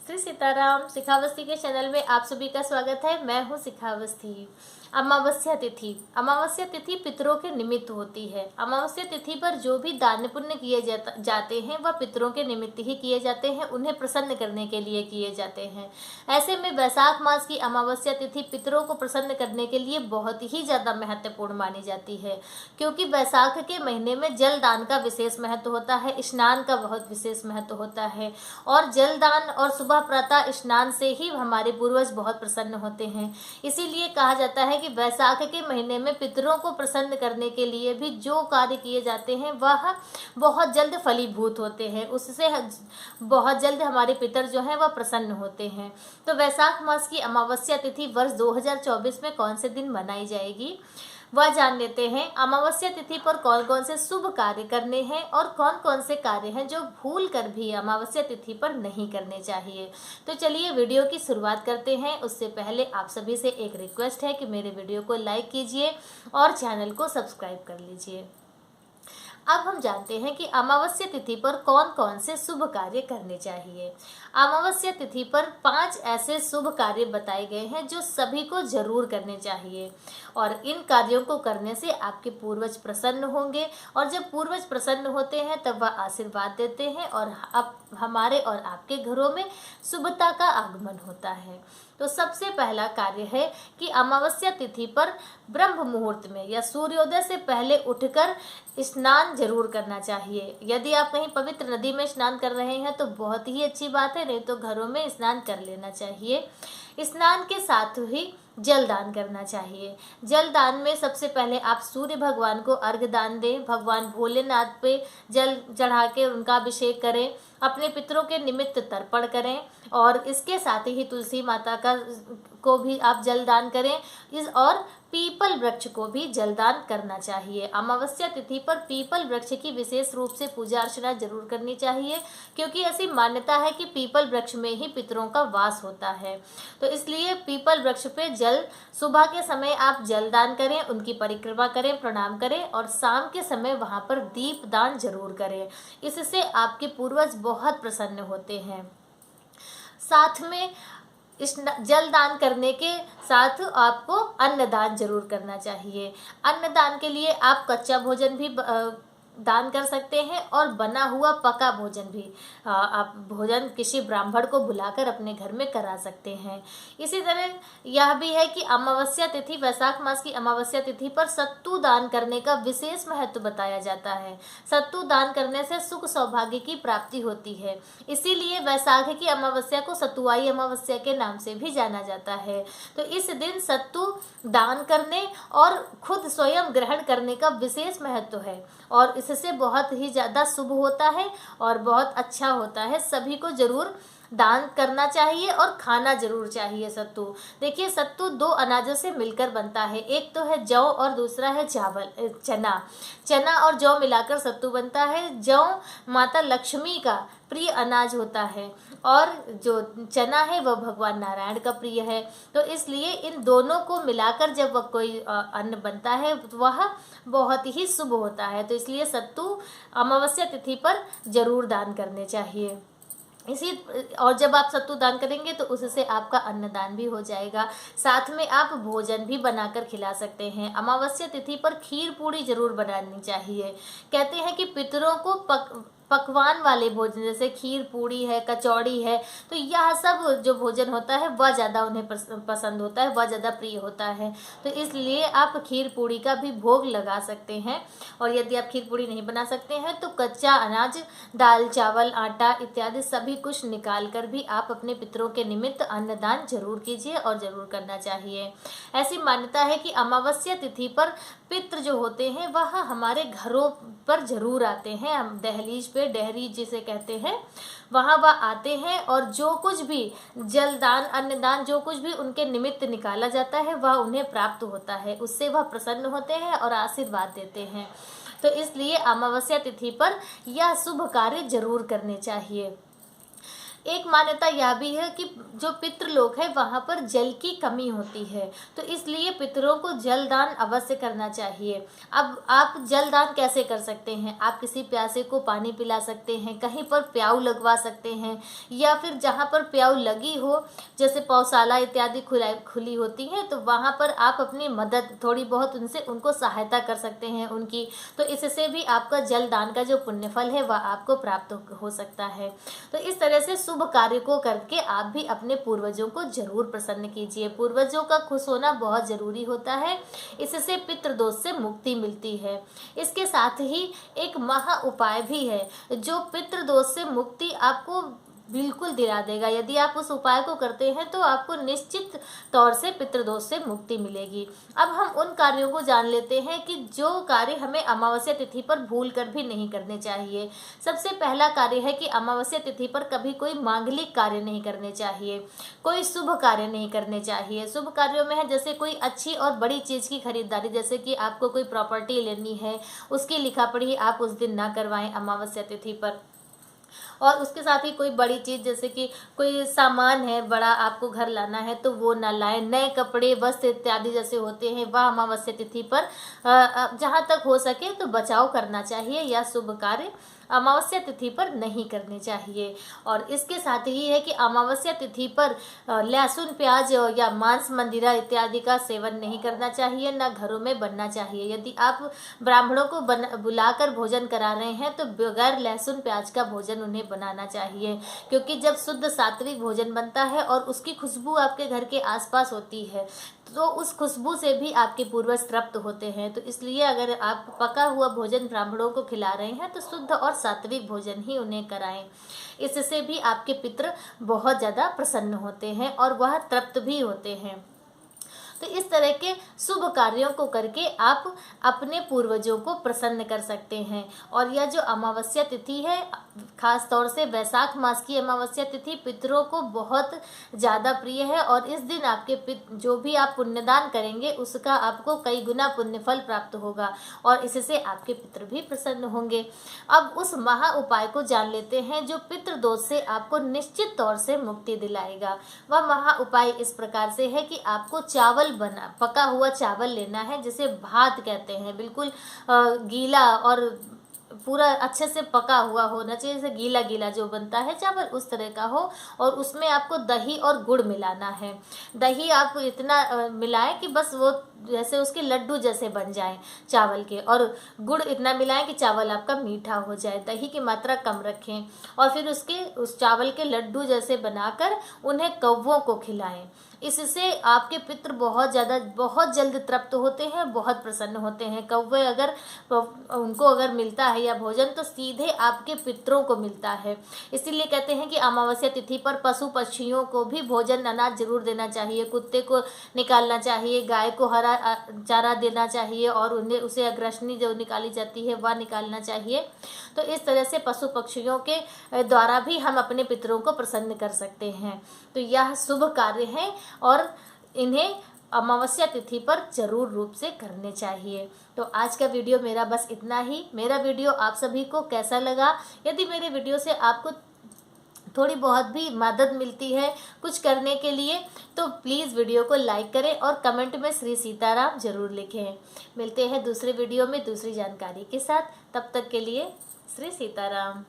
श्री सीताराम। शिखावस्थी के चैनल में आप सभी का स्वागत है। मैं हूँ शिखावस्थी। अमावस्या तिथि। अमावस्या तिथि पितरों के निमित्त होती है। अमावस्या तिथि पर जो भी दान पुण्य किए जाते हैं वह पितरों के निमित्त ही किए जाते हैं, उन्हें प्रसन्न करने के लिए किए जाते हैं। ऐसे में वैशाख मास की अमावस्या तिथि पितरों को प्रसन्न करने के लिए बहुत ही ज़्यादा महत्वपूर्ण मानी जाती है, क्योंकि वैशाख के महीने में जल दान का विशेष महत्व होता है, स्नान का बहुत विशेष महत्व होता है। और जल दान और सुबह प्रातः स्नान से ही हमारे पूर्वज बहुत प्रसन्न होते हैं। इसीलिए कहा जाता है कि वैशाख के महीने में पितरों को प्रसन्न करने के लिए भी जो कार्य किए जाते हैं वह बहुत जल्द फलीभूत होते हैं, उससे बहुत जल्द हमारे पितर जो हैं वह प्रसन्न होते हैं। तो वैशाख मास की अमावस्या तिथि वर्ष 2024 में कौन से दिन मनाई जाएगी वह जान लेते हैं। अमावस्या तिथि पर कौन कौन से शुभ कार्य करने हैं और कौन कौन से कार्य हैं जो भूल कर भी अमावस्या तिथि पर नहीं करने चाहिए। तो चलिए वीडियो की शुरुआत करते हैं। उससे पहले आप सभी से एक रिक्वेस्ट है कि मेरे वीडियो को लाइक कीजिए और चैनल को सब्सक्राइब कर लीजिए। अब हम जानते हैं कि अमावस्या तिथि पर कौन कौन से शुभ कार्य करने चाहिए। अमावस्या तिथि पर 5 ऐसे शुभ कार्य बताए गए हैं जो सभी को जरूर करने चाहिए, और इन कार्यों को करने से आपके पूर्वज प्रसन्न होंगे, और जब पूर्वज प्रसन्न होते हैं तब वह आशीर्वाद देते हैं और अब हमारे और आपके घरों में शुभता का आगमन होता है। तो सबसे पहला कार्य है कि अमावस्या तिथि पर ब्रह्म मुहूर्त में या सूर्योदय से पहले उठकर स्नान जरूर करना चाहिए। यदि आप कहीं पवित्र नदी में स्नान कर रहे हैं तो बहुत ही अच्छी बात है, नहीं तो घरों में स्नान कर लेना चाहिए। स्नान के साथ ही जल दान करना चाहिए। जल दान में सबसे पहले आप सूर्य भगवान को अर्घ्य दान दें, भगवान भोलेनाथ पे जल चढ़ा के उनका अभिषेक करें, अपने पितरों के निमित्त तर्पण करें, और इसके साथ ही तुलसी माता को भी आप जल दान करें। और पीपल वृक्ष को भी जलदान करना चाहिए। अमावस्या तिथि पर पीपल वृक्ष की विशेष रूप से पूजा अर्चना जरूर करनी चाहिए, क्योंकि ऐसी मान्यता है कि पीपल वृक्ष में ही पितरों का वास होता है। तो इसलिए पीपल वृक्ष पे सुबह के समय आप जलदान करें, उनकी परिक्रमा करें, प्रणाम करें, और शाम के समय वहां पर दीप दान जरूर करें। इससे आपके पूर्वज बहुत प्रसन्न होते हैं। साथ में इस जल दान करने के साथ आपको अन्नदान जरूर करना चाहिए। अन्नदान के लिए आप कच्चा भोजन भी दान कर सकते हैं और बना हुआ पका भोजन भी आप भोजन किसी ब्राह्मण को बुलाकर अपने घर में करा सकते हैं। इसी तरह यह भी है कि अमावस्या तिथि, वैशाख मास की अमावस्या तिथि पर सत्तू दान करने का विशेष महत्व बताया जाता है। सत्तू दान करने से सुख सौभाग्य की प्राप्ति होती है, इसीलिए वैशाख की अमावस्या को सतुआई अमावस्या के नाम से भी जाना जाता है। तो इस दिन सत्तू दान करने और खुद स्वयं ग्रहण करने का विशेष महत्व है, और इससे बहुत ही ज़्यादा शुभ होता है और बहुत अच्छा होता है। सभी को जरूर दान करना चाहिए और खाना जरूर चाहिए सत्तू। देखिए, सत्तू 2 अनाजों से मिलकर बनता है, एक तो है जौ और दूसरा है चना और जौ मिलाकर सत्तू बनता है। जौ माता लक्ष्मी का प्रिय अनाज होता है और जो चना है वह भगवान नारायण का प्रिय है। तो इसलिए इन दोनों को मिलाकर जब वह कोई अन्न बनता है तो वह बहुत ही शुभ होता है। तो इसलिए सत्तू अमावस्या तिथि पर जरूर दान करने चाहिए। और जब आप सत्तू दान करेंगे तो उससे आपका अन्नदान भी हो जाएगा। साथ में आप भोजन भी बनाकर खिला सकते हैं। अमावस्या तिथि पर खीर पूड़ी जरूर बनानी चाहिए। कहते हैं कि पितरों को पकवान वाले भोजन जैसे खीर पूड़ी है, कचौड़ी है, तो यह सब जो भोजन होता है वह ज़्यादा उन्हें पसंद होता है, वह ज़्यादा प्रिय होता है। तो इसलिए आप खीर पूड़ी का भी भोग लगा सकते हैं। और यदि आप खीर पूड़ी नहीं बना सकते हैं तो कच्चा अनाज, दाल, चावल, आटा इत्यादि सभी कुछ निकाल कर भी आप अपने पितरों के निमित्त अन्नदान जरूर कीजिए और जरूर करना चाहिए। ऐसी मान्यता है कि अमावस्या तिथि पर पितृ जो होते हैं वह हमारे घरों पर जरूर आते हैं। हम दहलीज पे, डेहरी जिसे कहते हैं, वहाँ वह आते हैं, और जो कुछ भी जलदान, अन्नदान, जो कुछ भी उनके निमित्त निकाला जाता है वह उन्हें प्राप्त होता है। उससे वह प्रसन्न होते हैं और आशीर्वाद देते हैं। तो इसलिए अमावस्या तिथि पर यह शुभ कार्य जरूर करने चाहिए। एक मान्यता यह भी है कि जो पितृलोक है वहाँ पर जल की कमी होती है, तो इसलिए पितरों को जलदान अवश्य करना चाहिए। अब आप जलदान कैसे कर सकते हैं? आप किसी प्यासे को पानी पिला सकते हैं, कहीं पर प्याऊ लगवा सकते हैं, या फिर जहाँ पर प्याऊ लगी हो, जैसे पौशाला इत्यादि खुली होती हैं, तो वहाँ पर आप अपनी मदद थोड़ी बहुत उनको सहायता कर सकते हैं उनकी, तो इससे भी आपका जलदान का जो पुण्यफल है वह आपको प्राप्त हो सकता है। तो इस तरह से शुभ कार्य को करके आप भी अपने पूर्वजों को जरूर प्रसन्न कीजिए। पूर्वजों का खुश होना बहुत जरूरी होता है, इससे पितृदोष से मुक्ति मिलती है। इसके साथ ही एक महा उपाय भी है जो पितृदोष से मुक्ति आपको बिल्कुल दिला देगा। यदि आप उस उपाय को करते हैं तो आपको निश्चित तौर से पितृदोष से मुक्ति मिलेगी। अब हम उन कार्यों को जान लेते हैं कि जो कार्य हमें अमावस्या तिथि पर भूल कर भी नहीं करने चाहिए। सबसे पहला कार्य है कि अमावस्या तिथि पर कभी कोई मांगलिक कार्य नहीं करने चाहिए, कोई शुभ कार्य नहीं करने चाहिए। शुभ कार्यों में है जैसे कोई अच्छी और बड़ी चीज़ की खरीदारी, जैसे कि आपको कोई प्रॉपर्टी लेनी है, उसकी लिखा पढ़ी आप उस दिन ना करवाएं अमावस्या तिथि पर। और उसके साथ ही कोई बड़ी चीज़ जैसे कि कोई सामान है बड़ा आपको घर लाना है तो वो ना लाएं। नए कपड़े वस्त्र इत्यादि जैसे होते हैं वह अमावस्या तिथि पर जहाँ तक हो सके तो बचाव करना चाहिए, या शुभ कार्य अमावस्या तिथि पर नहीं करने चाहिए। और इसके साथ ही है कि अमावस्या तिथि पर लहसुन प्याज या मांस मंदिरा इत्यादि का सेवन नहीं करना चाहिए, ना घरों में बनना चाहिए। यदि आप ब्राह्मणों को बुलाकर भोजन करा रहे हैं तो बगैर लहसुन प्याज का भोजन उन्हें बनाना चाहिए, क्योंकि जब शुद्ध सात्विक भोजन बनता है और उसकी खुशबू आपके घर के आसपास होती है तो उस खुशबू से भी आपके पूर्वज तृप्त होते हैं। तो इसलिए अगर आप पका हुआ भोजन ब्राह्मणों को खिला रहे हैं तो शुद्ध और सात्विक भोजन ही उन्हें कराएं। इससे भी आपके पितृ बहुत ज़्यादा प्रसन्न होते हैं और वह तृप्त भी होते हैं। तो इस तरह के शुभ कार्यों को करके आप अपने पूर्वजों को प्रसन्न कर सकते हैं। और यह जो अमावस्या तिथि है, खास तौर से वैशाख मास की अमावस्या तिथि पितरों को बहुत ज़्यादा प्रिय है, और इस दिन आपके जो भी आप पुण्यदान करेंगे उसका आपको कई गुना पुण्यफल प्राप्त होगा और इससे आपके पितृ भी प्रसन्न होंगे। अब उस महा उपाय को जान लेते हैं जो पितृदोष से आपको निश्चित तौर से मुक्ति दिलाएगा। वह महा उपाय इस प्रकार से है कि आपको पका हुआ चावल लेना है, जिसे भात कहते हैं। बिल्कुल गीला और पूरा अच्छे से पका हुआ होना चाहिए, जैसे गीला गीला जो बनता है चावल उस तरह का हो। और उसमें आपको दही और गुड़ मिलाना है। दही आप इतना मिलाएं कि बस वो जैसे उसके लड्डू जैसे बन जाएं चावल के, और गुड़ इतना मिलाएं कि चावल आपका मीठा हो जाए। दही की मात्रा कम रखें और फिर उस चावल के लड्डू जैसे बनाकर उन्हें कौवों को खिलाएं। इससे आपके पितृ बहुत जल्द तृप्त होते हैं, बहुत प्रसन्न होते हैं। कौवे अगर उनको अगर मिलता है या भोजन तो सीधे आपके पितरों को मिलता है। इसीलिए कहते हैं कि अमावस्या तिथि पर पशु पक्षियों को भी भोजन अनाज जरूर देना चाहिए। कुत्ते को निकालना चाहिए, गाय को हरा चारा देना चाहिए और उसे अग्रसनी जो निकाली जाती है वह निकालना चाहिए। तो इस तरह से पशु पक्षियों के द्वारा भी हम अपने पितरों को प्रसन्न कर सकते हैं। तो यह शुभ कार्य है और इन्हें अमावस्या तिथि पर जरूर रूप से करने चाहिए। तो आज का वीडियो मेरा बस इतना ही। मेरा वीडियो आप सभी को कैसा लगा? यदि मेरे वीडियो से आपको थोड़ी बहुत भी मदद मिलती है कुछ करने के लिए तो प्लीज़ वीडियो को लाइक करें और कमेंट में श्री सीताराम जरूर लिखें। मिलते हैं दूसरे वीडियो में दूसरी जानकारी के साथ। तब तक के लिए श्री सीताराम।